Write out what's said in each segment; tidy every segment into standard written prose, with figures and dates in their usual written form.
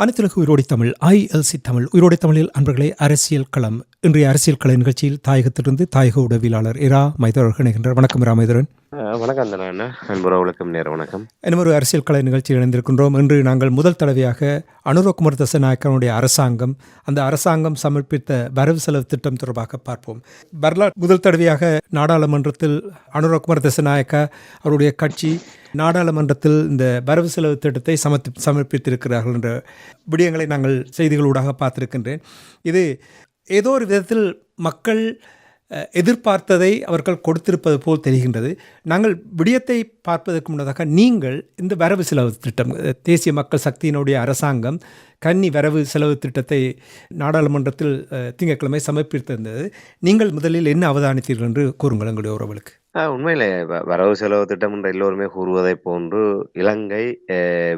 அனைத்துலக உயிரோடி தமிழ் ILC தமிழ் உயிரோடி தமிழில் அன்பர்களே அரசியல் களம். இன்றைய அரசியல் கள நிகழ்ச்சியில் தாயகத்திலிருந்து தாயக உடவியலாளர் இரா மைதரன் இணைகின்றார். வணக்கம் இரா மைதரன். வணக்கம் அன்புறவுகளுக்கும் நேர வணக்கம். இன்னொரு அரசியல் கலை நிகழ்ச்சியில் இணைந்திருக்கின்றோம். இன்று நாங்கள் முதல் தடவையாக அனுரகுமார் திசாநாயக்கனுடைய அரசாங்கம், அந்த அரசாங்கம் சமர்ப்பித்த வரவு செலவு திட்டம் தொடர்பாக பார்ப்போம். வரலாற்று முதல் தடவையாக நாடாளுமன்றத்தில் அனுரகுமார் திசாநாயக்க அவருடைய கட்சி நாடாளுமன்றத்தில் இந்த வரவு செலவு திட்டத்தை சமர்ப்பித்திருக்கிறார்கள் என்ற விடயங்களை நாங்கள் செய்திகளூடாக பார்த்திருக்கின்றேன். இது ஏதோ ஒரு விதத்தில் மக்கள் எதிர்பார்த்ததை அவர்கள் கொடுத்திருப்பது போல் தெரிகின்றது. நாங்கள் விடயத்தை பார்ப்பதற்கு முன்னதாக நீங்கள் இந்த வரவு செலவு திட்டம், தேசிய மக்கள் சக்தியினுடைய அரசாங்கம் கன்னி வரவு செலவு திட்டத்தை நாடாளுமன்றத்தில் திங்கட்கிழமை சமர்ப்பித்திருந்தது. நீங்கள் முதலில் என்ன அவதானித்தீர்கள் என்று கூறுங்கள் எங்களுடைய உறவுகளுக்கு. உண்மையிலே வரவு செலவு திட்டம் என்று எல்லோருமே கூறுவதை போன்று இலங்கை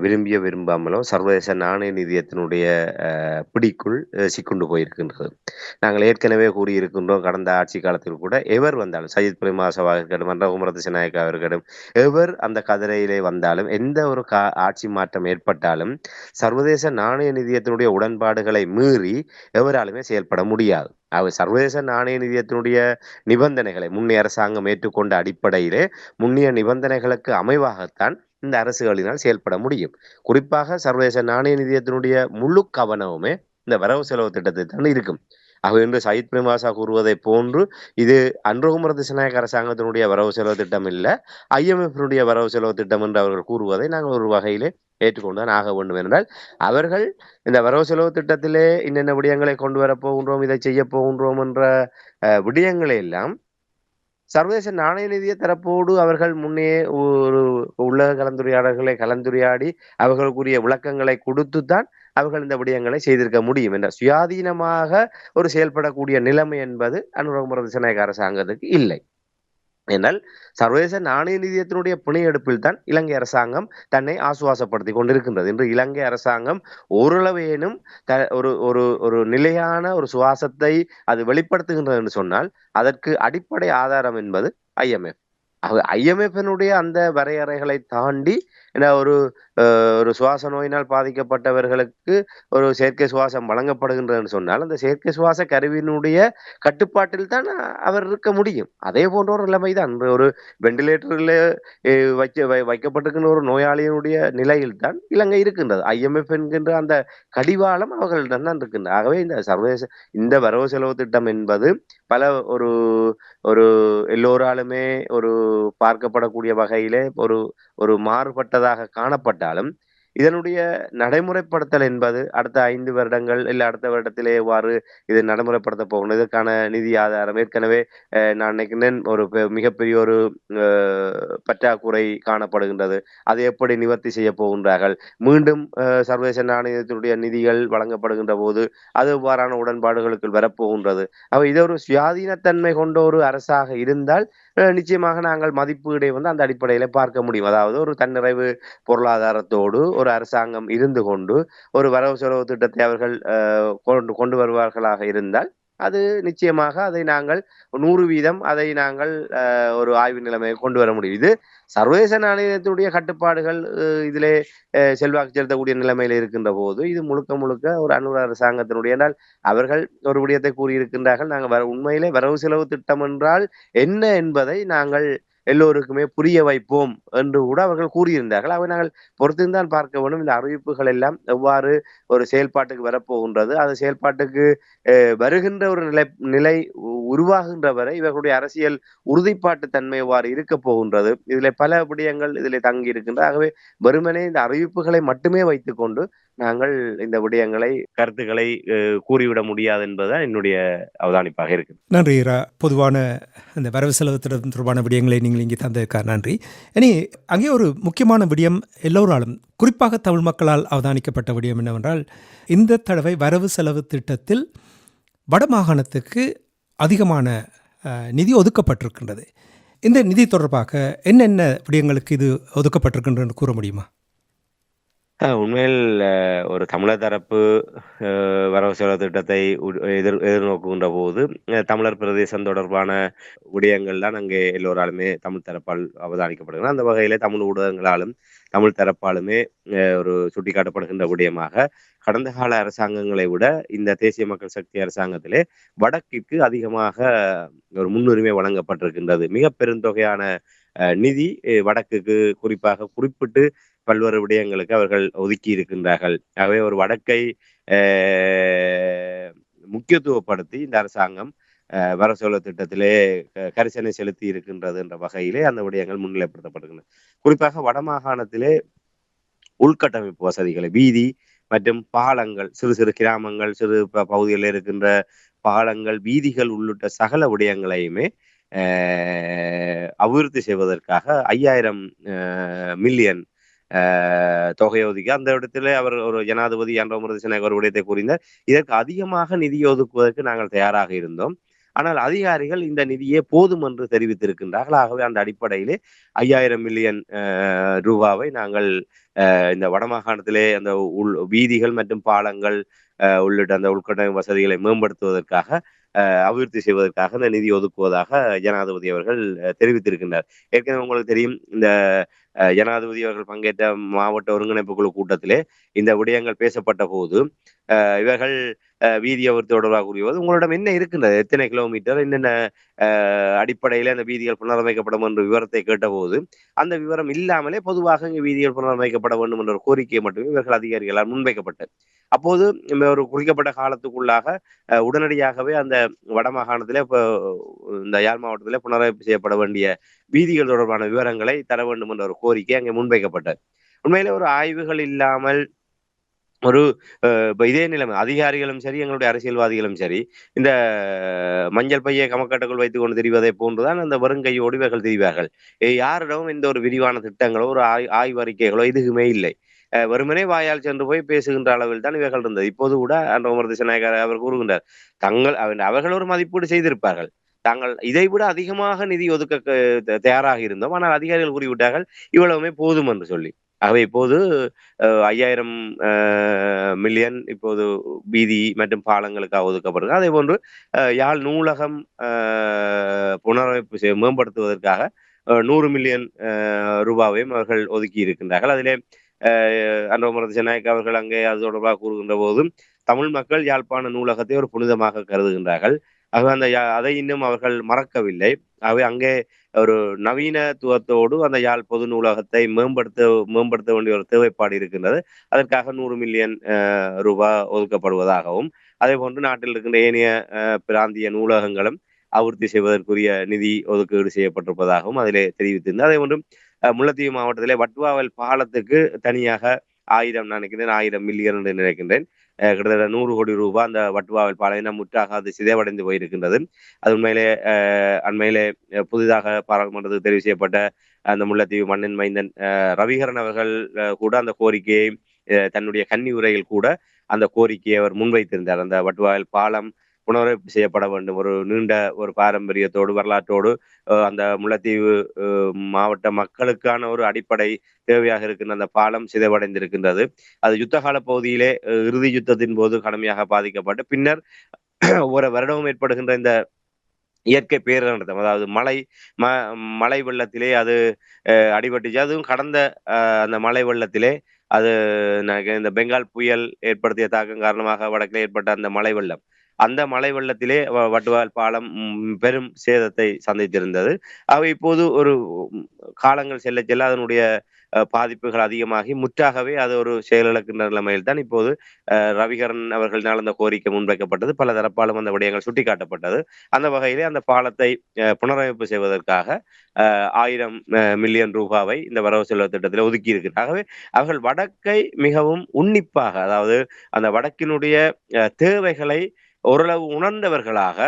விரும்பாமலோ சர்வதேச நாணய நிதியத்தினுடைய பிடிக்குள் சிக்குண்டு போயிருக்கின்றது. நாங்கள் ஏற்கனவே கூறியிருக்கின்றோம், கடந்த ஆட்சி காலத்தில் கூட எவர் வந்தாலும், சஜித் பிரேமதாசவாக இருக்கட்டும், அனுரகுமார் திசாநாயக்கா இருக்கட்டும், எவர் அந்த கதிரையிலே வந்தாலும், எந்த ஒரு ஆட்சி மாற்றம் ஏற்பட்டாலும் சர்வதேச நாணய நிதியத்தினுடைய உடன்பாடுகளை மீறி எவராலுமே செயல்பட முடியாது. சர்வதேச நாணய நிதியத்தினுடைய நிபந்தனைகளை முன்னைய அரசாங்கம் ஏற்றுக்கொண்ட அடிப்படையிலே முன்னைய நிபந்தனைகளுக்கு அமைவாகத்தான் இந்த அரசுகளினால் செயல்பட முடியும். குறிப்பாக சர்வதேச நாணய நிதியத்தினுடைய முழு கவனமுமே இந்த வரவு செலவு திட்டத்தை தான் இருக்கும். என்று சயித் பிரேமதாசா கூறுவதை போன்று இது அனுரகுமார் திசாநாயக்க அரசாங்கத்தினுடைய வரவு செலவு திட்டம் இல்லை, IMF வரவு செலவு திட்டம் என்று அவர்கள் கூறுவதை நாங்கள் ஒரு வகையிலே ஏற்றுக்கொண்டுதான் ஆக வேண்டும். என்றால் அவர்கள் இந்த வரவு செலவு திட்டத்திலே இன்னென்ன விடயங்களை கொண்டு வரப் போகின்றோம், இதை செய்ய போகின்றோம் என்ற விடயங்களை எல்லாம் சர்வதேச நாணய நிதிய தரப்போடு அவர்கள் முன்னே ஒரு உலக கலந்துரையாடல்களை கலந்துரையாடி அவர்களுக்குரிய விளக்கங்களை கொடுத்துத்தான் அவர்கள் இந்த விடயங்களை செய்திருக்க முடியும் என்ற சுயாதீனமாக ஒரு செயல்படக்கூடிய நிலைமை என்பது அனுரகுமார் திசாநாயக்க அரசாங்கத்துக்கு இல்லை. என்றால் சர்வதேச நாணய நிதியத்தினுடைய பிணை எடுப்பில் தான் இலங்கை அரசாங்கம் தன்னை ஆசுவாசப்படுத்தி கொண்டிருக்கின்றது. இன்று இலங்கை அரசாங்கம் ஓரளவேனும் ஒரு நிலையான ஒரு சுவாசத்தை அது வெளிப்படுத்துகின்றது என்று சொன்னால் அதற்கு அடிப்படை ஆதாரம் என்பது IMF. IMF-னுடைய அந்த வரையறைகளை தாண்டி ஒரு சுவாச நோயினால் பாதிக்கப்பட்டவர்களுக்கு ஒரு செயற்கை சுவாசம் வழங்கப்படுகின்றதுன்னு சொன்னால் அந்த செயற்கை சுவாச கருவியினுடைய கட்டுப்பாட்டில் தான் அவர் இருக்க முடியும். அதே போன்ற ஒரு நிலைமை தான் ஒரு வெண்டிலேட்டரில் வைக்கப்பட்டிருக்கின்ற ஒரு நோயாளியினுடைய நிலையில் தான் இலங்கை இருக்கின்றது. IMF என்கின்ற அந்த கடிவாளம் அவர்களிடம் தான் இருக்கின்றது. ஆகவே இந்த சர்வதேச இந்த வரவு செலவு திட்டம் என்பது பல ஒரு எல்லோராலுமே ஒரு பார்க்கப்படக்கூடிய வகையிலே ஒரு மாறுபட்டதாக காணப்பட்டாலும் இதனுடைய நடைமுறைப்படுத்தல் என்பது அடுத்த 5 வருடங்கள் இல்லை அடுத்த வருடத்திலே எவ்வாறு இது நடைமுறைப்படுத்த போகணும், இதற்கான நிதி ஆதாரம் ஏற்கனவே நான் நினைக்கிறேன் ஒரு மிகப்பெரிய ஒரு பற்றாக்குறை காணப்படுகின்றது. அதை எப்படி நிவர்த்தி செய்ய போகின்றார்கள், மீண்டும் சர்வதேச நாணயத்தினுடைய நிதிகள் வழங்கப்படுகின்ற போது அது எவ்வாறான உடன்பாடுகளுக்கு வரப்போகின்றது. இது ஒரு சுயாதீனத்தன்மை கொண்ட ஒரு அரசாக இருந்தால் நிச்சயமாக நாங்கள் மதிப்பீடை அந்த அடிப்படையில பார்க்க முடியும். அதாவது ஒரு தன்னிறைவு பொருளாதாரத்தோடு ஒரு அரசாங்கம் இருந்து கொண்டு ஒரு வரவு செலவு திட்டத்தை அவர்கள் கொண்டு வருவார்களாக இருந்தால் அது நிச்சயமாக அதை நாங்கள் 100% அதை நாங்கள் ஒரு ஆய்வு நிலைமையை கொண்டு வர முடியும். இது சர்வதேச நாணயத்தினுடைய கட்டுப்பாடுகள் இதிலே செல்வாக்கு செலுத்தக்கூடிய நிலைமையில இருக்கின்ற போது இது முழுக்க ஒரு அனுர அரசாங்கத்தினுடைய, என்றால் அவர்கள் ஒரு விடயத்தை கூறியிருக்கின்றார்கள், நாங்கள் உண்மையிலே வரவு செலவு திட்டம் என்றால் என்ன என்பதை நாங்கள் எல்லோருக்குமே புரிய வைப்போம் என்று கூட அவர்கள் கூறியிருந்தார்கள். அவை நாங்கள் பொறுத்திருந்தான் பார்க்க வேண்டும் இந்த அறிவிப்புகள் எல்லாம் எவ்வாறு ஒரு செயல்பாட்டுக்கு வரப்போகின்றது, அது செயல்பாட்டுக்கு வருகின்ற ஒரு நிலை உருவாகின்ற வரை இவர்களுடைய அரசியல் உறுதிப்பாட்டு தன்மை எவ்வாறு இருக்க போகின்றது, இதில் பல விடயங்கள் இதில் தங்கி இருக்கின்ற. ஆகவே வெறுமனே இந்த அறிவிப்புகளை மட்டுமே வைத்துக்கொண்டு நாங்கள் இந்த விடயங்களை கருத்துக்களை கூறிவிட முடியாது என்பதுதான் என்னுடைய அவதானிப்பாக இருக்கு. நன்றி. பொதுவான இந்த வரவு செலவு திட்டம் தொடர்பான விடயங்களை நீங்கள் இங்கே தந்ததுக்காக நன்றி. இனி அங்கே ஒரு முக்கியமான விடயம் எல்லோராலும் குறிப்பாக தமிழ் மக்களால் அவதானிக்கப்பட்ட விடயம் என்னவென்றால் இந்த தடவை வரவு செலவு திட்டத்தில் வடமாகாணத்துக்கு அதிகமான நிதி ஒதுக்கப்பட்டிருக்கின்றது. இந்த நிதி தொடர்பாக என்னென்ன விடயங்களுக்கு இது ஒதுக்கப்பட்டிருக்கின்றன்னு கூற முடியுமா? உண்மையில் ஒரு தமிழர் தரப்பு வரவு செலவு திட்டத்தை எதிர்நோக்குகின்ற போது தமிழர் பிரதேசம் தொடர்பான விடயங்கள் தான் அங்கே எல்லோராலுமே தமிழ் தரப்பால் அவதானிக்கப்படுகிறது. அந்த வகையிலே தமிழ் ஊடகங்களாலும் தமிழ் தரப்பாலுமே ஒரு சுட்டிக்காட்டப்படுகின்ற விடயமாக கடந்த கால அரசாங்கங்களை விட இந்த தேசிய மக்கள் சக்தி அரசாங்கத்திலே வடக்கிற்கு அதிகமாக ஒரு முன்னுரிமை வழங்கப்பட்டிருக்கின்றது. மிக பெருந்தொகையான நிதி வடக்குக்கு குறிப்பாக குறிப்பிட்டு பல்வேறு விடயங்களுக்கு அவர்கள் ஒதுக்கி இருக்கின்றார்கள். ஆகவே ஒரு வடக்கை முக்கியத்துவப்படுத்தி இந்த அரசாங்கம் வரவு செலவு திட்டத்திலே கரிசனை செலுத்தி இருக்கின்றது என்ற வகையிலே அந்த விடயங்கள் முன்னிலைப்படுத்தப்படுகின்றன. குறிப்பாக வடமாகாணத்திலே உள்கட்டமைப்பு வசதிகளை, வீதி மற்றும் பாலங்கள், சிறு சிறு கிராமங்கள், சிறு பகுதிகளில் இருக்கின்ற பாலங்கள், வீதிகள் உள்ளிட்ட சகல விடயங்களையுமே அபிவிருத்தி செய்வதற்காக 5000 மில்லியன் தொகை ஒதுக்கி அந்த இடத்துல அவர் ஒரு ஜனாதிபதி அன்றோமரதிசநாயக்க ஒரு விடயத்தை கூறினார். இதற்கு அதிகமாக நிதி ஒதுக்குவதற்கு நாங்கள் தயாராக இருந்தோம். ஆனால் அதிகாரிகள் இந்த நிதியே போதும் என்று தெரிவித்திருக்கின்றார்கள். ஆகவே அந்த அடிப்படையிலே 5000 மில்லியன் ரூபாவை நாங்கள் இந்த வடமாகாணத்திலே அந்த வீதிகள் மற்றும் பாலங்கள் உள்ளிட்ட அந்த உள்கட்டமைப்பு வசதிகளை மேம்படுத்துவதற்காக அபிவிருத்தி செய்வதற்காக இந்த நிதி ஒதுக்குவதாக ஜனாதிபதி அவர்கள் தெரிவித்திருக்கின்றார். ஏற்கனவே உங்களுக்கு தெரியும், இந்த ஜனாதிபதி அவர்கள் பங்கேற்ற மாவட்ட ஒருங்கிணைப்பு குழு கூட்டத்திலே இந்த விடயங்கள் பேசப்பட்ட போது இவர்கள் வீதி அபிவிருத்தி தொடர்பாக கூறியது உங்களிடம் என்ன இருக்கின்றது, எத்தனை கிலோமீட்டர், என்னென்ன அடிப்படையில் அந்த வீதிகள் புனரமைக்கப்படும் என்ற விவரத்தை கேட்டபோது அந்த விவரம் இல்லாமலே பொதுவாக இங்கு வீதிகள் புனரமைக்கப்பட வேண்டும் என்ற ஒரு கோரிக்கையை மட்டுமே இவர்கள் அதிகாரிகளால் முன்வைக்கப்பட்டது. அப்போது ஒரு குறிக்கப்பட்ட காலத்துக்குள்ளாக உடனடியாகவே அந்த வடமாகாணத்திலே இந்த யாழ் மாவட்டத்திலே புனரமைப்பு செய்யப்பட வேண்டிய வீதிகள் தொடர்பான விவரங்களை தர வேண்டும் என்ற ஒரு கோரிக்கை அங்கே முன்வைக்கப்பட்டது. உண்மையிலே ஒரு ஆய்வுகள் இல்லாமல் ஒரு இதே நிலைமை அதிகாரிகளும் சரி, எங்களுடைய அரசியல்வாதிகளும் சரி, இந்த மஞ்சள் பையை கமக்கட்டுக்குள் வைத்துக் கொண்டு தெரிவதை போன்றுதான் அந்த வருங்கையோடு இவர்கள் தெரிவார்கள். யாரிடமும் இந்த ஒரு விரிவான திட்டங்களோ ஒரு ஆய்வறிக்கைகளோ எதுவுமே இல்லை. வெறுமனே வாயால் சென்று போய் பேசுகின்ற அளவில் தான் இவர்கள் இருந்தது. இப்போது கூட அன்றோமரதிசநாயக்க அவர் கூறுகின்றார், அவர்கள் ஒரு மதிப்பீடு செய்திருப்பார்கள், தாங்கள் இதைவிட அதிகமாக நிதி ஒதுக்க தயாராக இருந்தோம், ஆனால் அதிகாரிகள் கூறிவிட்டார்கள் இவ்வளவுமே போதும் என்று சொல்லி. ஆகவே இப்போது 5000 மில்லியன் இப்போது வீதி மற்றும் பாலங்களுக்காக ஒதுக்கப்படுகிறது. அதே போன்று யாழ் நூலகம் புனரமைப்பு மேம்படுத்துவதற்காக 100 மில்லியன் ரூபாவையும் அவர்கள் ஒதுக்கி இருக்கின்றார்கள். அதிலே அன்றோமரதிசநாயக்க அவர்கள் அங்கே அது தொடர்பாக கூறுகின்ற போதும் தமிழ் மக்கள் யாழ்ப்பாண நூலகத்தை ஒரு புனிதமாக கருதுகின்றார்கள். ஆகவே அதை இன்னும் அவர்கள் மறக்கவில்லை. ஆகவே அங்கே ஒரு நவீனத்துவத்தோடு அந்த யாழ் பொது நூலகத்தை மேம்படுத்த வேண்டிய ஒரு தேவைப்பாடு இருக்கின்றது. அதற்காக 100 மில்லியன் ரூபாய் ஒதுக்கப்படுவதாகவும், அதே போன்று நாட்டில் இருக்கின்ற ஏனைய பிராந்திய நூலகங்களும் அபிவிருத்தி செய்வதற்குரிய நிதி ஒதுக்கீடு செய்யப்பட்டிருப்பதாகவும் அதிலே தெரிவித்திருந்தது. அதே போன்று முல்லைத்தீவு மாவட்டத்திலே வட்டுவாவல் பாலத்துக்கு தனியாக 1000 மில்லியன் என்று நினைக்கின்றேன், கிட்டத்தட்ட 100 கோடி ரூபாய் அந்த வட்டுவாவல் பாலம் முற்றாக அது சிதைவடைந்து போயிருக்கின்றது. அது உண்மையிலே அண்மையிலே புதிதாக பாராளுமன்றத்துக்கு தெரிவு செய்யப்பட்ட அந்த முல்லைத்தீவு மண்ணின் மைந்தன் ரவிகரன் அவர்கள் கூட அந்த கோரிக்கையை தன்னுடைய கன்னி உரையில் கூட அந்த கோரிக்கையை அவர் முன்வைத்திருந்தார். அந்த வட்டுவாவல் பாலம் புனரமைப்பு செய்யப்பட வேண்டும், ஒரு நீண்ட ஒரு பாரம்பரியத்தோடு வரலாற்றோடு அந்த முல்லைத்தீவு மாவட்ட மக்களுக்கான ஒரு அடிப்படை தேவையாக இருக்கின்ற அந்த பாலம் சிதைவடைந்திருக்கின்றது. அது யுத்த கால பகுதியிலே இறுதி யுத்தத்தின் போது கடுமையாக பாதிக்கப்பட்டு பின்னர் ஒரு வருடமும் ஏற்படுகின்ற இந்த இயற்கை பேரிடர், அதாவது மழை வெள்ளத்திலே அது அடிபட்டுச்சு. அதுவும் கடந்த அந்த மழை வெள்ளத்திலே அது இந்த பெங்கால் புயல் ஏற்படுத்திய தாக்கம் காரணமாக வடக்கிலே ஏற்பட்ட அந்த மழை வெள்ளம், அந்த மழை வெள்ளத்திலே வட்டுவால் பாலம் பெரும் சேதத்தை சந்தித்திருந்தது. அவை இப்போது ஒரு காலங்கள் செல்ல செல்ல அதனுடைய பாதிப்புகள் அதிகமாகி முற்றாகவே அது ஒரு செயலிழக்கின்ற நிலைமையில் தான் இப்போது ரவிகரன் அவர்களினால் அந்த கோரிக்கை முன்வைக்கப்பட்டது. பல தரப்பாலும் அந்த விடயங்கள் சுட்டிக்காட்டப்பட்டது. அந்த வகையிலே அந்த பாலத்தை புனரமைப்பு செய்வதற்காக 1000 மில்லியன் ரூபாவை இந்த வரவு செலவு திட்டத்தில் ஒதுக்கி இருக்கிறார்கள். அவர்கள் வடக்கை மிகவும் உன்னிப்பாக, அதாவது அந்த வடக்கினுடைய தேவைகளை ஓரளவு உணர்ந்தவர்களாக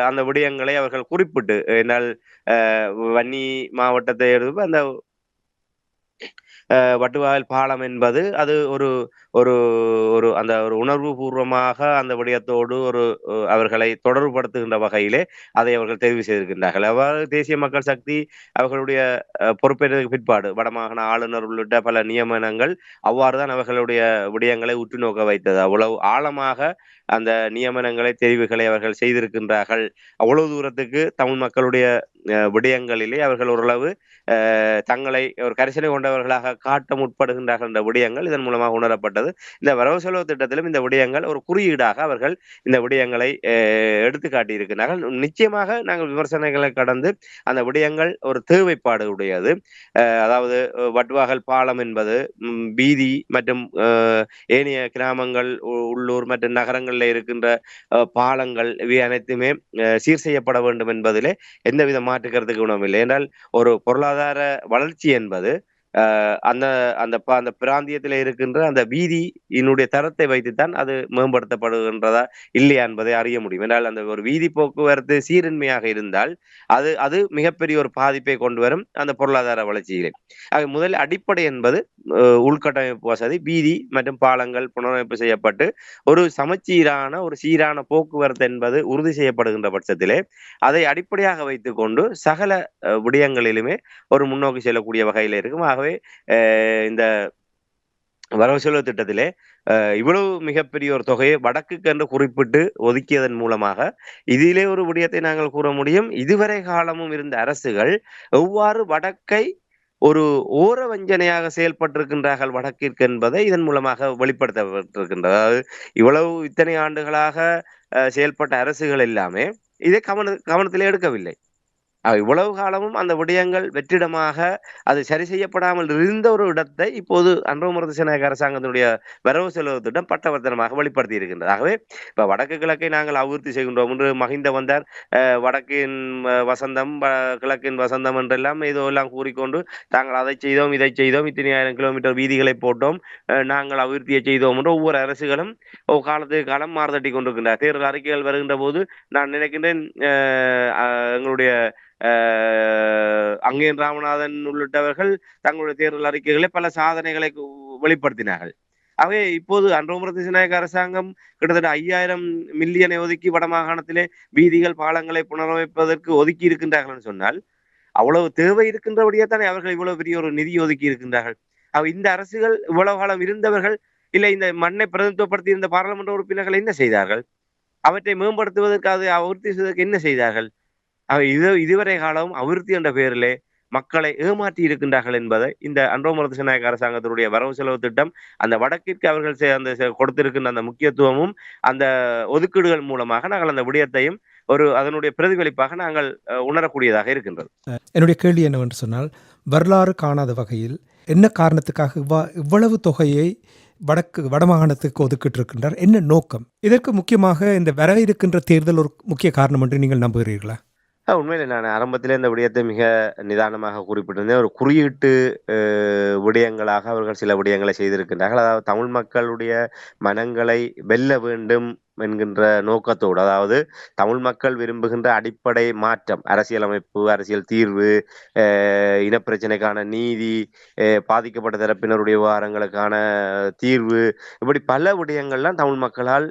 அந்த விடயங்களை அவர்கள் குறிப்பிட்டு, என்னால் வன்னி மாவட்டத்தை எடுத்து அந்த வட்டுவாயல் பாலம் என்பது அது ஒரு ஒரு ஒரு அந்த ஒரு உணர்வு பூர்வமாக அந்த விடயத்தோடு அவர்களை தொடர்புபடுத்துகின்ற வகையிலே அதை அவர்கள் தெரிவு செய்திருக்கின்றார்கள். அவ்வாறு தேசிய மக்கள் சக்தி அவர்களுடைய பொறுப்பேற்றதுக்கு பிற்பாடு வடமாகாண ஆளுநர் உள்ளிட்ட பல நியமனங்கள் அவ்வாறுதான் அவர்களுடைய விடயங்களை உற்று நோக்க வைத்தது. அவ்வளவு ஆழமாக அந்த நியமனங்களை தெரிவுகளை அவர்கள் செய்திருக்கின்றார்கள். அவ்வளவு தூரத்துக்கு தமிழ் மக்களுடைய விடயங்களிலே அவர்கள் ஓரளவு தங்களை ஒரு கரிசனை கொண்டவர்களாக காட்ட முற்படுகின்றார்கள் என்ற விடயங்கள் இதன் மூலமாக உணரப்பட்டது. இந்த வரவு செலவு திட்டத்திலும் இந்த விடயங்கள் ஒரு குறியீடாக அவர்கள் இந்த விடயங்களை எடுத்து காட்டியிருக்கிறார்கள். நிச்சயமாக நாங்கள் விமர்சனங்களை கடந்து அந்த விடயங்கள் ஒரு தேவைப்பாடு உடையது. அதாவது வட்வாகல் பாலம் என்பது வீதி மற்றும் ஏனைய கிராமங்கள், உள்ளூர் மற்றும் நகரங்களில் இருக்கின்ற பாலங்கள் இவை அனைத்துமே சீர் செய்யப்பட வேண்டும் என்பதிலே எந்தவித மாற்றுக்கிறதுக்கு குணமில்லை. என்றால் ஒரு பொருளாதார வளர்ச்சி என்பது அந்த அந்த அந்த பிராந்தியத்தில் இருக்கின்ற அந்த வீதியினுடைய தரத்தை வைத்துத்தான் அது மேம்படுத்தப்படுகின்றதா இல்லையா என்பதை அறிய முடியும். என்றால் அந்த ஒரு வீதி போக்குவரத்து சீரின்மையாக இருந்தால் அது மிகப்பெரிய ஒரு பாதிப்பை கொண்டு வரும் அந்த பொருளாதார வளர்ச்சியிலே. முதல் அடிப்படை என்பது உள்கட்டமைப்பு வசதி, வீதி மற்றும் பாலங்கள் புனரமைப்பு செய்யப்பட்டு ஒரு சமச்சீரான ஒரு சீரான போக்குவரத்து என்பது உறுதி செய்யப்படுகின்ற பட்சத்திலே அதை அடிப்படையாக வைத்துக் கொண்டு சகல விடயங்களிலுமே ஒரு முன்னோக்கி செல்லக்கூடிய வகையில் இருக்கும். ஆகவே இந்த வரவு செலவு திட்டத்திலே இவ்வளவு மிகப்பெரிய ஒரு தொகையை வடக்குக்கு என்று குறிப்பிட்டு ஒதுக்கியதன் மூலமாக இதிலே ஒரு விடயத்தை நாங்கள் கூற முடியும். இதுவரை காலமும் இருந்த அரசுகள் எவ்வாறு வடக்கை ஒரு ஓர வஞ்சனையாக செயல்பட்டிருக்கின்றார்கள் வடக்கிற்கு என்பதை இதன் மூலமாக வெளிப்படுத்தப்பட்டிருக்கின்றது. அதாவது இத்தனை ஆண்டுகளாக செயல்பட்ட அரசுகள் எல்லாமே இதை கவனத்திலே எடுக்கவில்லை. இவ்வளவு காலமும் அந்த விடயங்கள் வெற்றிடமாக அது சரி செய்யப்படாமல் இருந்த ஒரு இடத்தை இப்போது அனுரகுமார திசாநாயக்க அரசாங்கத்தினுடைய வரவு செலவு திட்டம் பட்டவர்த்தனமாக வெளிப்படுத்தி இருக்கின்றது. ஆகவே இப்ப வடக்கு கிழக்கை நாங்கள் அபிவிருத்தி செய்கின்றோம் என்று மகிந்த வந்தார். வடக்கின் வசந்தம், கிழக்கின் வசந்தம் என்றெல்லாம் ஏதோ எல்லாம் கூறிக்கொண்டு தாங்கள் அதை செய்தோம், இதை செய்தோம், இத்தனை 1000 கிலோமீட்டர் வீதிகளை போட்டோம், நாங்கள் அபிவிருத்தியை செய்தோம் என்று ஒவ்வொரு அரசுகளும் காலத்துக்கு காலம் மாறுதட்டி கொண்டிருக்கின்றார். தேர்தல் அறிக்கைகள் வருகின்ற போது நான் நினைக்கின்றேன் எங்களுடைய அங்கேன் ராமநாதன் உள்ளிட்டவர்கள் தங்களுடைய தேர்தல் அறிக்கைகளை பல சாதனைகளை வெளிப்படுத்தினார்கள். ஆகவே இப்போது அனுரகுமார திசாநாயக்க அரசாங்கம் கிட்டத்தட்ட 5000 மில்லியனை ஒதுக்கி வடமாகாணத்திலே வீதிகள் பாலங்களை புனரமைப்பதற்கு ஒதுக்கி இருக்கின்றார்கள் சொன்னால் அவ்வளவு தேவை இருக்கின்றபடியே தானே அவர்கள் இவ்வளவு பெரிய ஒரு நிதி ஒதுக்கி இருக்கின்றார்கள். இந்த அரசுகள் இவ்வளவு காலம் இருந்தவர்கள் இல்லை இந்த மண்ணை பிரதிநிதித்துவப்படுத்தி இருந்த பாராளுமன்ற உறுப்பினர்கள் என்ன செய்தார்கள்? அவற்றை மேம்படுத்துவதற்கு அதை அபிவிருத்தி செய்வதற்கு என்ன செய்தார்கள்? இதுவரை காலம் அபிவிருத்தி என்ற பெயரிலே மக்களை ஏமாற்றி இருக்கின்றார்கள் என்பதை இந்த அனுரகுமார திசாநாயக்க அரசாங்கத்தினுடைய வரவு செலவு திட்டம் அந்த வடக்கிற்கு அவர்கள் கொடுத்திருக்கின்ற அந்த முக்கியத்துவமும் அந்த ஒதுக்கீடுகள் மூலமாக நாங்கள் அந்த விடயத்தையும் அதனுடைய பிரதிபலிப்பாக நாங்கள் உணரக்கூடியதாக இருக்கின்றது. என்னுடைய கேள்வி என்னவென்று சொன்னால், வரலாறு காணாத வகையில் என்ன காரணத்துக்காக இவ்வளவு தொகையை வடமாகாணத்துக்கு ஒதுக்கிட்டு இருக்கின்றார்? என்ன நோக்கம்? இதற்கு முக்கியமாக இந்த வர இருக்கின்ற தேர்தல் ஒரு முக்கிய காரணம் என்று நீங்கள் நம்புகிறீர்களா? உண்மையிலே நான் ஆரம்பத்திலே இந்த விடயத்தை மிக நிதானமாக குறிப்பிட்டிருந்தேன். ஒரு குறியீட்டு விடயங்களாக அவர்கள் சில விடயங்களை செய்திருக்கின்றார்கள். அதாவது தமிழ் மக்களுடைய மனங்களை வெல்ல வேண்டும் என்கின்ற நோக்கத்தோடு, அதாவது தமிழ் மக்கள் விரும்புகின்ற அடிப்படை மாற்றம், அரசியலமைப்பு, அரசியல் தீர்வு, இனப்பிரச்சனைக்கான நீதி, பாதிக்கப்பட்ட தரப்பினருடைய விவகாரங்களுக்கான தீர்வு, இப்படி பல விடயங்கள்லாம் தமிழ் மக்களால்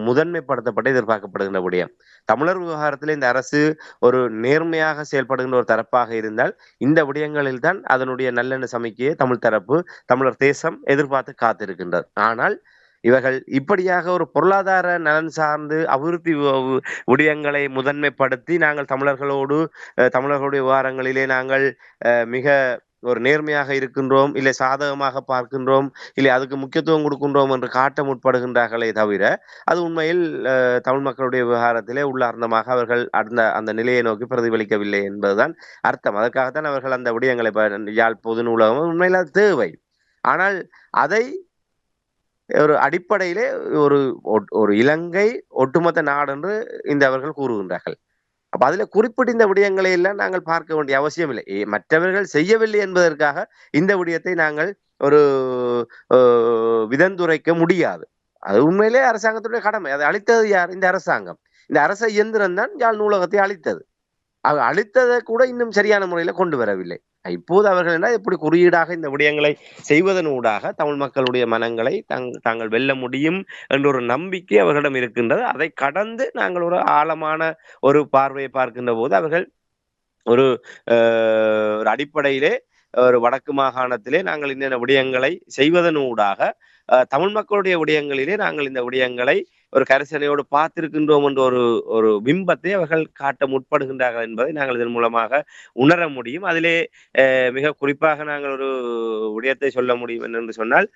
முதன்மைப்படுத்தப்பட்டு எதிர்பார்க்கப்படுகின்ற விடயம். தமிழர் விவகாரத்தில் இந்த அரசு ஒரு நேர்மையாக செயல்படுகின்ற ஒரு தரப்பாக இருந்தால் இந்த விடயங்களில் தான் அதனுடைய நல்லெண்ண சமிக்கையை தமிழ் தரப்பு, தமிழர் தேசம் எதிர்பார்த்து காத்திருக்கின்றது. ஆனால் இவர்கள் இப்படியாக ஒரு பொருளாதார நலன் சார்ந்து அபிவிருத்தி விடயங்களை முதன்மைப்படுத்தி நாங்கள் தமிழர்களுடைய விவகாரங்களிலே நாங்கள் மிக ஒரு நேர்மையாக இருக்கின்றோம், இல்லை சாதகமாக பார்க்கின்றோம், இல்லை அதுக்கு முக்கியத்துவம் கொடுக்கின்றோம் என்று காட்ட முற்படுகின்றார்களே தவிர அது உண்மையில் தமிழ் மக்களுடைய விவகாரத்திலே உள்ளார்ந்தமாக அவர்கள் அந்த நிலையை நோக்கி பிரதிபலிக்கவில்லை என்பதுதான் அர்த்தம். அதற்காகத்தான் அவர்கள் அந்த விடயங்களை யாழ் பொது நூலகம் உண்மையில் அது தேவை. ஆனால் அதை ஒரு அடிப்படையிலே ஒரு இலங்கை ஒட்டுமொத்த நாடு என்று அவர்கள் கூறுகின்றார்கள். அப்ப அதுல குறிப்பிட்ட இந்த விடயங்களை எல்லாம் நாங்கள் பார்க்க வேண்டிய அவசியம் இல்லை. மற்றவர்கள் செய்யவில்லை என்பதற்காக இந்த விடயத்தை நாங்கள் ஒரு விதந்துரைக்க முடியாது. அது உண்மையிலே அரசாங்கத்துடைய கடமை. அதை அளித்தது யார்? இந்த அரசாங்கம். இந்த அரச இயந்திரம் தான் யாழ் நூலகத்தை அளித்தது. அளித்ததை கூட இன்னும் சரியான முறையில கொண்டு வரவில்லை. இப்போது அவர்கள் என்ன இப்படி குறியீடாக இந்த விடயங்களை செய்வதனூடாக தமிழ் மக்களுடைய மனங்களை தாங்கள் வெல்ல முடியும் என்ற ஒரு நம்பிக்கை அவர்களிடம் இருக்கின்றது. அதை கடந்து நாங்கள் ஒரு ஆழமான ஒரு பார்வையை பார்க்கின்ற போது அவர்கள் ஒரு ஒரு அடிப்படையிலே ஒரு வடக்கு மாகாணத்திலே நாங்கள் இன்னென்ன விடயங்களை செய்வதனூடாக தமிழ் மக்களுடைய விடயங்களிலே நாங்கள் இந்த விடயங்களை ஒரு கரிசனையோடு பார்த்திருக்கின்றோம் என்ற ஒரு ஒரு பிம்பத்தை அவர்கள் காட்ட முற்படுகின்றார்கள் என்பதை நாங்கள் இதன் மூலமாக உணர முடியும். அதிலே மிக குறிப்பாக நாங்கள் ஒரு விடயத்தை சொல்ல முடியும் என்று சொன்னால்,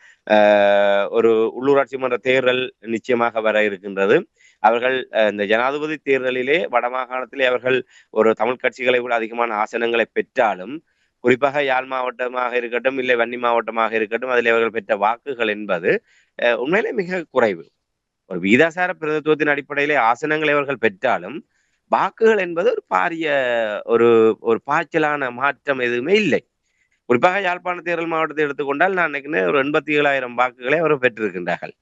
ஒரு உள்ளூராட்சி மன்ற தேர்தல் நிச்சயமாக வர இருக்கின்றது. அவர்கள் இந்த ஜனாதிபதி தேர்தலிலே வடமாகாணத்திலே அவர்கள் ஒரு தமிழ் கட்சிகளை விட அதிகமான ஆசனங்களை பெற்றாலும், குறிப்பாக யாழ் மாவட்டமாக இருக்கட்டும், இல்லை வன்னி மாவட்டமாக இருக்கட்டும், அதில் அவர்கள் பெற்ற வாக்குகள் என்பது உண்மையிலே மிக குறைவு. ஒரு வீதாசார பிரதித்துவத்தின் அடிப்படையிலே ஆசனங்களை அவர்கள் பெற்றாலும் வாக்குகள் என்பது ஒரு பாரிய ஒரு ஒரு பாய்ச்சலான மாற்றம் எதுவுமே இல்லை. குறிப்பாக யாழ்ப்பாண தேர்தல் மாவட்டத்தை எடுத்துக்கொண்டால் நான் நினைக்கிறேன் ஒரு 87,000 வாக்குகளை அவர் பெற்றிருக்கின்றார்கள்.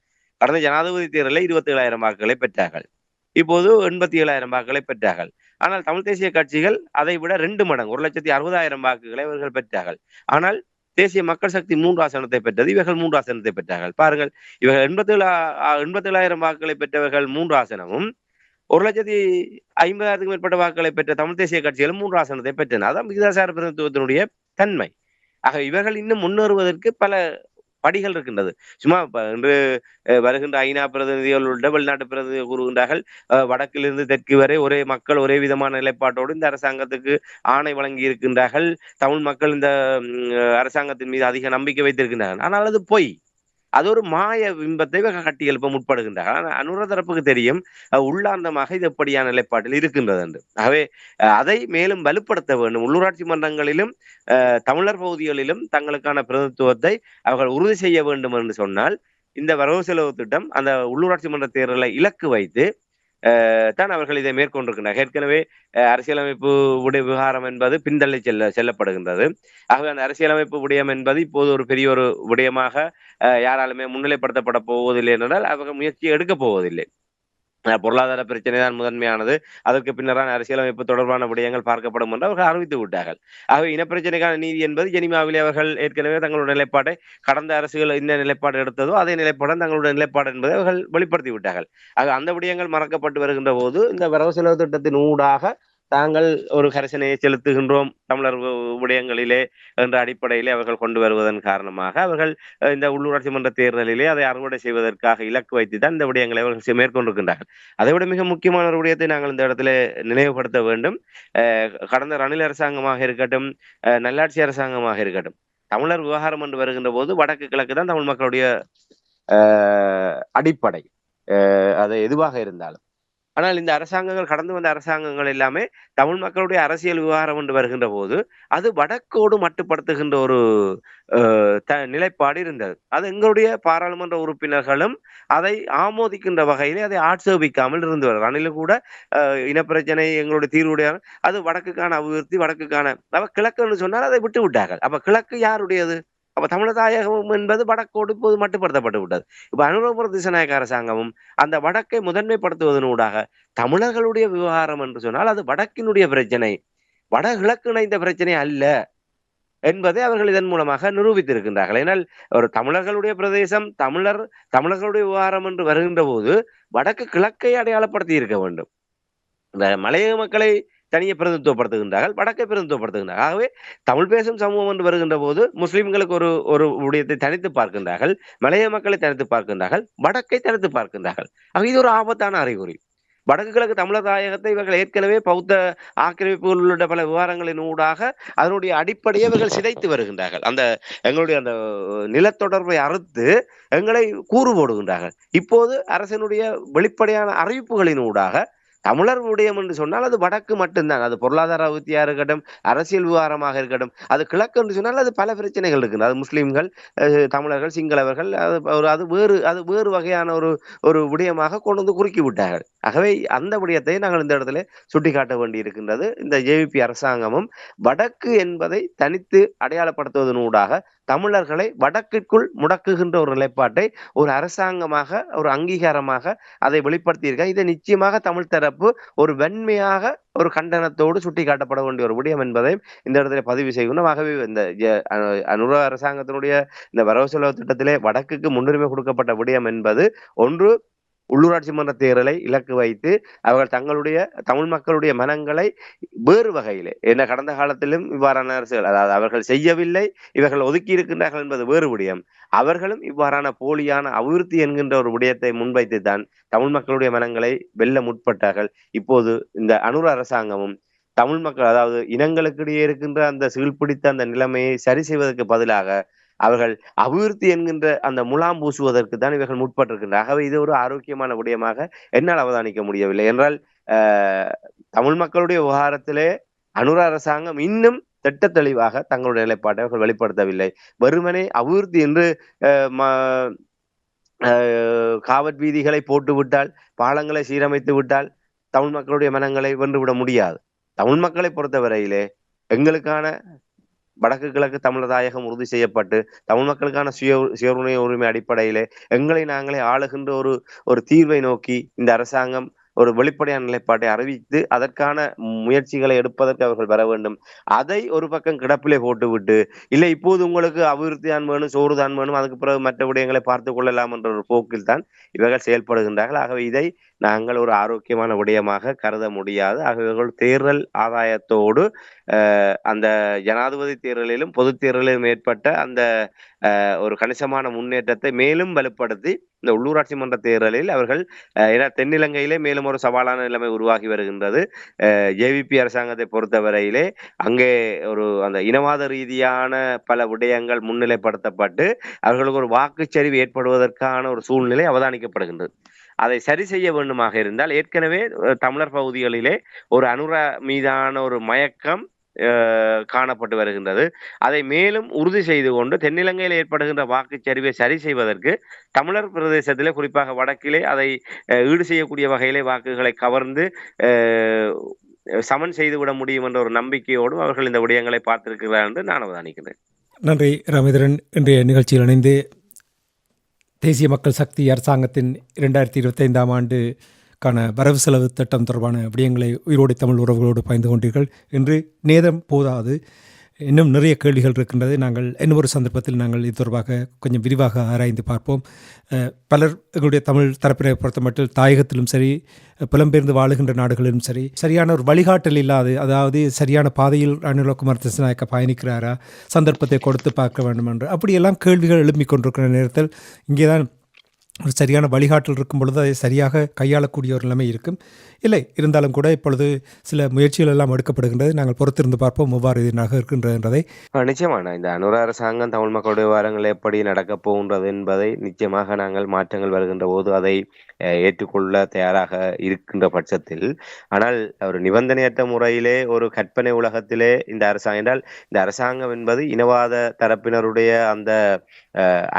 கடந்த ஜனாதிபதி தேர்தலில் 27,000 வாக்குகளை பெற்றார்கள். இப்போது 87,000 வாக்குகளை பெற்றார்கள். ஆனால் தமிழ் தேசிய கட்சிகள் அதை விட 2 மடங்கு 1,60,000 வாக்குகளை அவர்கள் பெற்றார்கள். ஆனால் தேசிய மக்கள் சக்தி 3 ஆசனத்தை பெற்றது, இவர்கள் 3 ஆசனத்தை பெற்றார்கள். பாருங்கள், இவர்கள் 87,000 வாக்குகளை பெற்றவர்கள் 3 ஆசனமும், 1,50,000 மேற்பட்ட வாக்குகளை பெற்ற தமிழ் தேசிய கட்சிகளும் 3 ஆசனத்தை பெற்றன. அதான் விகிதாசார பிரதித்துவத்தினுடைய தன்மை. ஆக இவர்கள் இன்னும் முன்னேறுவதற்கு பல படிகள் இருக்கின்றது. சும்மா இன்று வருகின்ற ஐநா பிரதிநிதிகள் உள்ள வெளிநாட்டு பிரதிநிதிகள் கூறுகின்றார்கள், வடக்கிலிருந்து தெற்கு வரை ஒரே மக்கள் ஒரே விதமான நிலைப்பாட்டோடு இந்த அரசாங்கத்துக்கு ஆணை வழங்கி இருக்கின்றார்கள். தமிழ் மக்கள் இந்த அரசாங்கத்தின் மீது அதிக நம்பிக்கை வைத்திருக்கின்றார்கள். ஆனால் அது பொய். அது ஒரு மாய பிம்பத்தை கட்டி எழுப்ப முற்படுகின்றார்கள். ஆனால் அனுர தரப்புக்கு தெரியும் உள்ளார்ந்தமாக இது எப்படியான நிலைப்பாட்டில் இருக்கின்றது என்று. ஆகவே அதை மேலும் வலுப்படுத்த வேண்டும். உள்ளூராட்சி மன்றங்களிலும் தமிழர் பகுதிகளிலும் தங்களுக்கான பிரதித்துவத்தை அவர்கள் உறுதி செய்ய வேண்டும் என்று சொன்னால், இந்த வரவு செலவு திட்டம் அந்த உள்ளூராட்சி மன்ற தேர்தலை இலக்கு வைத்து தான் அவர்கள் இதை மேற்கொண்டிருக்கின்றனர். ஏற்கனவே அரசியலமைப்பு விவகாரம் என்பது பின்தள்ளி செல்லப்படுகின்றது. ஆகவே அந்த அரசியலமைப்பு விடயம் என்பது இப்போது ஒரு பெரிய ஒரு விடயமாக யாராலுமே முன்னிலைப்படுத்தப்பட போவதில்லை என்றால் அவர்கள் முயற்சி எடுக்கப் போவதில்லை. பொருளாதார பிரச்சனை தான் முதன்மையானது. அதற்கு பின்னரான அரசியலமைப்பு தொடர்பான விடயங்கள் பார்க்கப்படும் என்று அவர்கள் அறிவித்து விட்டார்கள். ஆகவே இனப்பிரச்சனைக்கான நீதி என்பது ஜெனிவாவிலே அவர்கள் ஏற்கனவே தங்களுடைய நிலைப்பாட்டை கடந்த அரசுகள் என்ன நிலைப்பாடு எடுத்ததோ அதே நிலைப்பாடு தங்களுடைய நிலைப்பாடு என்பதை அவர்கள் வெளிப்படுத்தி விட்டார்கள். ஆக அந்த விடயங்கள் மறக்கப்பட்டு வருகின்ற போது இந்த வரவு செலவு திட்டத்தின் ஊடாக தாங்கள் ஒரு கரிசனையை செலுத்துகின்றோம் தமிழர் விடயங்களிலே என்ற அடிப்படையிலே அவர்கள் கொண்டு வருவதன் காரணமாக அவர்கள் இந்த உள்ளூராட்சி மன்ற தேர்தலிலே அதை அறுவடை செய்வதற்காக இலக்கு வைத்து தான் இந்த விடயங்களை அவர்கள் மேற்கொண்டிருக்கின்றார்கள். அதை விட மிக முக்கியமான ஒரு விடயத்தை நாங்கள் இந்த இடத்துல நினைவுபடுத்த வேண்டும். கடந்த ரணில் அரசாங்கமாக இருக்கட்டும், நல்லாட்சி அரசாங்கமாக இருக்கட்டும், தமிழர் விவகாரம் என்று வருகின்ற போது வடக்கு கிழக்கு தான் தமிழ் மக்களுடைய அடிப்படை. அது எதுவாக இருந்தாலும். ஆனால் இந்த அரசாங்கங்கள் கடந்து வந்த அரசாங்கங்கள் எல்லாமே தமிழ் மக்களுடைய அரசியல் விவகாரம் என்று வருகின்ற போது அது வடக்கோடு மட்டுப்படுத்துகின்ற ஒரு நிலைப்பாடு இருந்தது. அது எங்களுடைய பாராளுமன்ற உறுப்பினர்களும் அதை ஆமோதிக்கின்ற வகையிலே அதை ஆட்சேபிக்காமல் இருந்தவர். ரணில் கூட இனப்பிரச்சனை எங்களுடைய தீர்வுடைய அது வடக்குக்கான அபிவிருத்தி, வடக்குக்கான கிழக்குன்னு சொன்னால் அதை விட்டு விட்டார்கள். அப்ப கிழக்கு யாருடையது? அப்ப தமிழர் தாயகம் என்பது வடக்கோடு இப்போது மட்டுப்படுத்தப்பட்டு விட்டது. இப்ப அனுரகுமார திசாநாயக்க அரசாங்கமும் அந்த வடக்கை முதன்மைப்படுத்துவதனூடாக தமிழர்களுடைய விவகாரம் என்று சொன்னால் அது வடக்கினுடைய பிரச்சனை, வடகிழக்கு இணைந்த பிரச்சனை அல்ல என்பதை அவர்கள் இதன் மூலமாக நிரூபித்திருக்கின்றார்கள். ஏனால் ஒரு தமிழர்களுடைய பிரதேசம் தமிழர்களுடைய விவகாரம் என்று வருகின்ற போது வடக்கு கிழக்கை அடையாளப்படுத்தி இருக்க வேண்டும். இந்த மலையக மக்களை தனியை பிரதித்துவப்படுத்துகின்றார்கள், வடக்கை பிரதித்துவப்படுத்துகின்றார்கள். ஆகவே தமிழ் பேசும் சமூகம் என்று வருகின்ற போது முஸ்லிம்களுக்கு ஒரு விடயத்தை தனித்து பார்க்கின்றார்கள், மலைய மக்களை தனித்து பார்க்கின்றார்கள், வடக்கை தனித்து பார்க்கின்றார்கள். ஆக இது ஒரு ஆபத்தான அறிகுறி. வடக்கு கிழக்கு தமிழர் தாயகத்தை இவர்கள் ஏற்கனவே பௌத்த ஆக்கிரமிப்புகள் உள்ள பல விவகாரங்களின் ஊடாக அதனுடைய அடிப்படையை இவர்கள் சிதைத்து வருகின்றார்கள். அந்த எங்களுடைய அந்த நிலத்தொடர்பை அறுத்து எங்களை கூறு போடுகின்றார்கள். இப்போது அரசனுடைய வெளிப்படையான அறிவிப்புகளின் ஊடாக தமிழர் விடயம் என்று சொன்னால் அது வடக்கு மட்டும்தான். அது பொருளாதார அபிவிருத்தியா இருக்கட்டும், அரசியல் விவகாரமாக இருக்கட்டும். அது கிழக்கு என்று சொன்னால் அது பல பிரச்சனைகள் இருக்குது. அது முஸ்லிம்கள், தமிழர்கள், சிங்களவர்கள், அது வேறு வகையான ஒரு விடயமாக கொண்டு வந்து குறுக்கி விட்டார்கள். ஆகவே அந்த விடயத்தை நாங்கள் இந்த இடத்துல சுட்டிக்காட்ட வேண்டி இருக்கின்றது. இந்த ஜேவிபி அரசாங்கமும் வடக்கு என்பதை தனித்து அடையாளப்படுத்துவதனூடாக தமிழர்களை வடக்கிற்குள் முடக்குகின்ற ஒரு நிலைப்பாட்டை ஒரு அரசாங்கமாக ஒரு அங்கீகாரமாக அதை வெளிப்படுத்தியிருக்காங்க. இதை நிச்சயமாக தமிழ் தரப்பு ஒரு வன்மையாக ஒரு கண்டனத்தோடு சுட்டிக்காட்டப்பட வேண்டிய ஒரு விடயம் என்பதை இந்த இடத்துல பதிவு செய்யணும். ஆகவே இந்த அனுர அரசாங்கத்தினுடைய இந்த வரவு செலவு திட்டத்திலே வடக்குக்கு முன்னுரிமை கொடுக்கப்பட்ட விடயம் என்பது ஒன்று உள்ளூராட்சி மன்ற தேர்தலை இலக்கு வைத்து அவர்கள் தங்களுடைய தமிழ் மக்களுடைய மனங்களை வேறு வகையிலே என்ன கடந்த காலத்திலும் இவ்வாறான அரசுகள், அதாவது அவர்கள் செய்யவில்லை, இவர்கள் ஒதுக்கி இருக்கின்றார்கள் என்பது வேறு விடயம். அவர்களும் இவ்வாறான போலியான அபிவிருத்தி என்கின்ற ஒரு விடயத்தை முன்வைத்து தான் தமிழ் மக்களுடைய மனங்களை வெல்ல முற்பட்டார்கள். இப்போது இந்த அனுர அரசாங்கமும் தமிழ் மக்கள், அதாவது இனங்களுக்கிடையே இருக்கின்ற அந்த சீழ்பிடித்த அந்த நிலைமையை சரி செய்வதற்கு பதிலாக அவர்கள் அபிவிருத்தி என்கின்ற அந்த முலாம் பூசுவதற்கு தான் இவர்கள் முற்பட்டிருக்கின்றனர். ஆகவே இது ஒரு ஆரோக்கியமான விடயமாக என்னால் அவதானிக்க முடியவில்லை. என்றால் தமிழ் மக்களுடைய விவகாரத்திலே அனுர அரசாங்கம் இன்னும் திட்ட தெளிவாக தங்களுடைய நிலைப்பாட்டை அவர்கள் வெளிப்படுத்தவில்லை. வெறுமனே அபிவிருத்தி என்று காவற் வீதிகளை போட்டு விட்டால், பாலங்களை சீரமைத்து விட்டால் தமிழ் மக்களுடைய மனங்களை வென்றுவிட முடியாது. தமிழ் மக்களை பொறுத்தவரையிலே எங்களுக்கான வடக்கு கிழக்கு தமிழர் தாயகம் உறுதி செய்யப்பட்டு தமிழ் மக்களுக்கான சுய உரிமை அடிப்படையிலே எங்களை நாங்களே ஆளுகின்ற ஒரு தீர்வை நோக்கி இந்த அரசாங்கம் ஒரு வெளிப்படையான நிலைப்பாட்டை அறிவித்து அதற்கான முயற்சிகளை எடுப்பதற்கு அவர்கள் வர வேண்டும். அதை ஒரு பக்கம் கிடப்பிலே போட்டுவிட்டு, இல்லை இப்போது உங்களுக்கு அபிவிருத்தி தான் வேணும், சோறு தான் வேணும், அதுக்கு பிறகு மற்ற விடயங்களை பார்த்து கொள்ளலாம் என்ற ஒரு போக்கில் தான் இவர்கள் செயல்படுகின்றார்கள். ஆகவே இதை நாங்கள் ஒரு ஆரோக்கியமான விடயமாக கருத முடியாது. ஆகவே இவர்கள் தேர்தல் ஆதாயத்தோடு அந்த ஜனாதிபதி தேர்தலிலும் பொது தேர்தலிலும் ஏற்பட்ட அந்த ஒரு கணிசமான முன்னேற்றத்தை மேலும் வலுப்படுத்தி இந்த உள்ளூராட்சி மன்ற தேர்தலில் அவர்கள் தென்னிலங்கையிலே மேலும் ஒரு சவாலான நிலைமை உருவாகி வருகின்றது. ஜேவிபி அரசாங்கத்தை பொறுத்தவரையிலே அங்கே அந்த இனவாத ரீதியான பல விடயங்கள் முன்னிலைப்படுத்தப்பட்டு அவர்களுக்கு ஒரு வாக்குச்சரிவு ஏற்படுவதற்கான ஒரு சூழ்நிலை அவதானிக்கப்படுகின்றது. அதை சரி செய்ய வேண்டுமாக இருந்தால் ஏற்கனவே தமிழர் பகுதிகளிலே ஒரு அனுர மீதான ஒரு மயக்கம் காணப்பட்டு வருகின்றது. அதை மேலும் உறுதி செய்து கொண்டு தென்னிலங்கையில் ஏற்படுகின்ற வாக்குச்சரிவை சரி செய்வதற்கு தமிழர் பிரதேசத்திலே குறிப்பாக வடக்கிலே அதை ஈடு செய்யக்கூடிய வகையிலே வாக்குகளை கவர்ந்து சமன் செய்துவிட முடியும் என்ற ஒரு நம்பிக்கையோடும் அவர்கள் இந்த விடயங்களை பார்த்திருக்கிறார் என்று நான் அவதானிக்கிறேன். நன்றி ராமேந்திரன். இன்றைய நிகழ்ச்சியில் இணைந்து தேசிய மக்கள் சக்தி அரசாங்கத்தின் 2025ஆம் ஆண்டுக்கான வரவு செலவு திட்டம் தொடர்பான விடயங்களை உயிரோடு தமிழ் உறவுகளோடு பகிர்ந்து கொண்டீர்கள். இன்று நேரம் போதாது, இன்னும் நிறைய கேள்விகள் இருக்கின்றது. நாங்கள் இன்னொரு சந்தர்ப்பத்தில் நாங்கள் இது தொடர்பாக கொஞ்சம் விரிவாக ஆராய்ந்து பார்ப்போம். பலர் எங்களுடைய தமிழ் தரப்பினை பொறுத்த மட்டும் தாயகத்திலும் சரி, புலம்பெயர்ந்து வாழுகின்ற நாடுகளிலும் சரி, சரியான ஒரு வழிகாட்டல் இல்லாது, அதாவது சரியான பாதையில் ரணில்குமார் திசாநாயக்க பயணிக்கிறாரா, சந்தர்ப்பத்தை கொடுத்து பார்க்க வேண்டும் என்று அப்படியெல்லாம் கேள்விகள் எழுப்பிக் கொண்டிருக்கிற நேரத்தில் இங்கேதான் ஒரு சரியான வழிகாட்டல் இருக்கும் பொழுது அதை சரியாக கையாளக்கூடிய ஒரு நிலைமை இருக்கும். இல்லை இருந்தாலும் கூட இப்பொழுது சில முயற்சிகள் எல்லாம் எடுக்கப்படுகின்றது. நாங்கள் பொறுத்திருந்து பார்ப்போம் எவ்வாறு இது நகர்கின்றது என்பதை. நிச்சயமான இந்த அனுர அரசாங்கம் தமிழ் மக்களுடைய விவகாரங்கள் எப்படி நடக்கப் போகின்றது என்பதை நிச்சயமாக நாங்கள் மாற்றங்கள் வருகின்ற போது அதை ஏற்றுக்கொள்ள தயாராக இருக்கின்ற பட்சத்தில், ஆனால் ஒரு நிபந்தனையற்ற முறையிலே ஒரு கற்பனை உலகத்திலே இந்த அரசாங்கம் என்றால் இந்த அரசாங்கம் என்பது இனவாத தரப்பினருடைய அந்த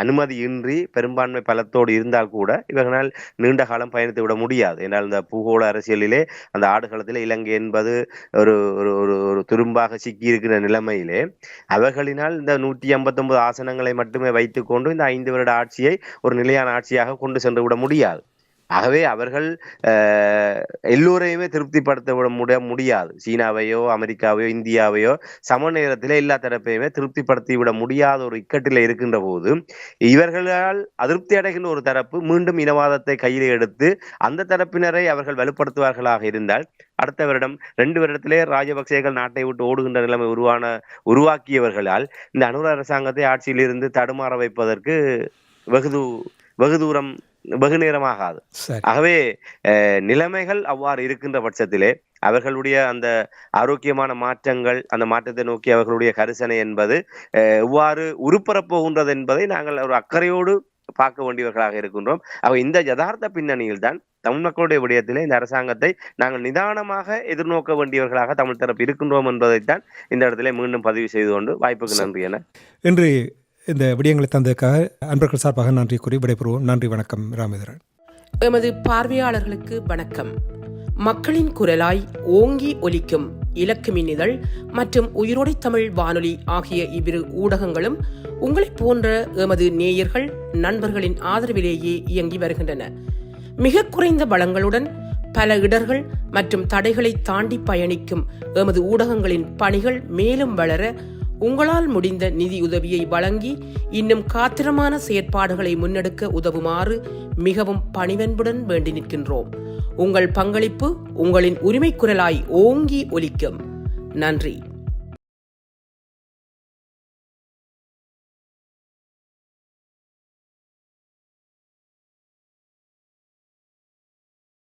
அனுமதியின்றி பெரும்பான்மை பலத்தோடு இருந்தால் கூட இவர்களால் நீண்ட காலம் பயணித்து விட முடியாது. என்றால் இந்த பூகோள அரசியலிலே அந்த ஆடுகளத்திலே இலங்கை என்பது ஒரு ஒரு துரும்பாக சிக்கி இருக்கிற நிலைமையிலே அவர்களினால் இந்த 159 ஆசனங்களை மட்டுமே வைத்துக்கொண்டு இந்த 5 வருட ஆட்சியை ஒரு நிலையான ஆட்சியாக கொண்டு சென்று விட முடியாது. ஆகவே அவர்கள் எல்லோரையுமே திருப்திப்படுத்த விட முடியாது. சீனாவையோ அமெரிக்காவையோ இந்தியாவையோ சம நேரத்திலே எல்லா தரப்பையுமே திருப்திப்படுத்தி விட முடியாத ஒரு இக்கட்டில் இருக்கின்ற போது இவர்களால் அதிருப்தி அடைகின்ற ஒரு தரப்பு மீண்டும் இனவாதத்தை கையில் எடுத்து அந்த தரப்பினரை அவர்கள் வலுப்படுத்துவார்களாக இருந்தால் அடுத்த வருடம் 2 வருடத்திலே ராஜபக்சேகள் நாட்டை விட்டு ஓடுகின்ற நிலைமை உருவாக்கியவர்களால் இந்த அனுர அரசாங்கத்தை ஆட்சியிலிருந்து தடுமாற வைப்பதற்கு வெகு நேரமாகாது. ஆகவே நிலைமைகள் அவ்வாறு இருக்கின்ற பட்சத்திலே அவர்களுடைய அந்த ஆரோக்கியமான மாற்றங்கள், அந்த மாற்றத்தை நோக்கி அவர்களுடைய கரிசனை என்பது எவ்வாறு உருப்பெறப் போகின்றது என்பதை நாங்கள் ஒரு அக்கறையோடு பார்க்க வேண்டியவர்களாக இருக்கின்றோம். இந்த யதார்த்த பின்னணியில் தான் தமிழ் மக்களுடைய விடயத்திலே இந்த அரசாங்கத்தை நாங்கள் நிதானமாக எதிர்நோக்க வேண்டியவர்களாக தமிழ் தரப்பு இருக்கின்றோம் என்பதைத்தான் இந்த இடத்திலே மீண்டும் பதிவு செய்து கொண்டு வாய்ப்புக்கு நன்றி என இன்று இந்த விடயங்களை தந்ததுக்காக அன்பர்கள் சார்பாக நன்றி கூறி விடைபெறுவோம். நன்றி, வணக்கம். ராமேந்திரன். எமது பார்வையாளர்களுக்கு வணக்கம். மக்களின் குரலாய் ஓங்கி ஒலிக்கும் இலக்கு மின்னிதழ் மற்றும் உயிரோடை தமிழ் வானொலி ஆகிய இவ்விரு ஊடகங்களும் உங்களைப் போன்ற எமது நேயர்கள் நண்பர்களின் ஆதரவிலேயே இயங்கி வருகின்றன. மிக குறைந்த வளங்களுடன் பல இடர்கள் மற்றும் தடைகளை தாண்டி பயணிக்கும் எமது ஊடகங்களின் பணிகள் மேலும் வளர உங்களால் முடிந்த நிதியுதவியை வழங்கி இன்னும் காத்திரமான செயற்பாடுகளை முன்னெடுக்க உதவுமாறு மிகவும் பணிவன்புடன் வேண்டி நிற்கின்றோம். உங்கள் பங்களிப்பு உங்களின் உரிமை குரலாய் ஓங்கி ஒலிக்கும். நன்றி.